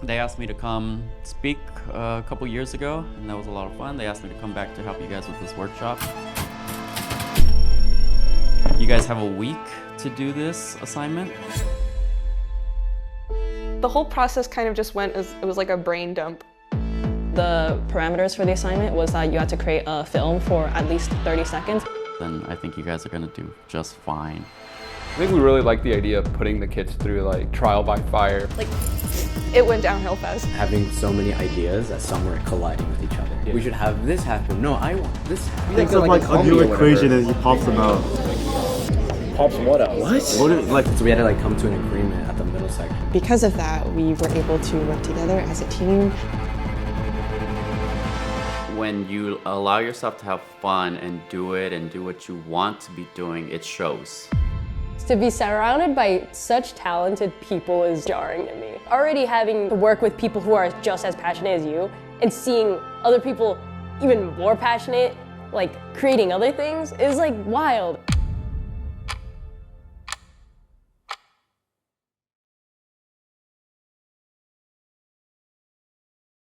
They asked me to come speak a couple years ago, and that was a lot of fun. They asked me to come back to help you guys with this workshop. You guys have a week to do this assignment. The whole process kind of just went as, it was like a brain dump. The parameters for the assignment was that you had to create a film for at least 30 seconds. Then I think you guys are gonna do just fine. I think we really like the idea of putting the kids through like trial by fire. Like, it went downhill fast. Having so many ideas that some were colliding with each other. Yeah. We should have this happen. No, I want this happen. Think of like a new equation and he pops them out. Pops what out? What? So we had to like come to an agreement at the middle section. Because of that, we were able to work together as a team. When you allow yourself to have fun and do what you want to be doing, it shows. To be surrounded by such talented people is jarring to me. Already having to work with people who are just as passionate as you and seeing other people even more passionate, like creating other things, is like wild.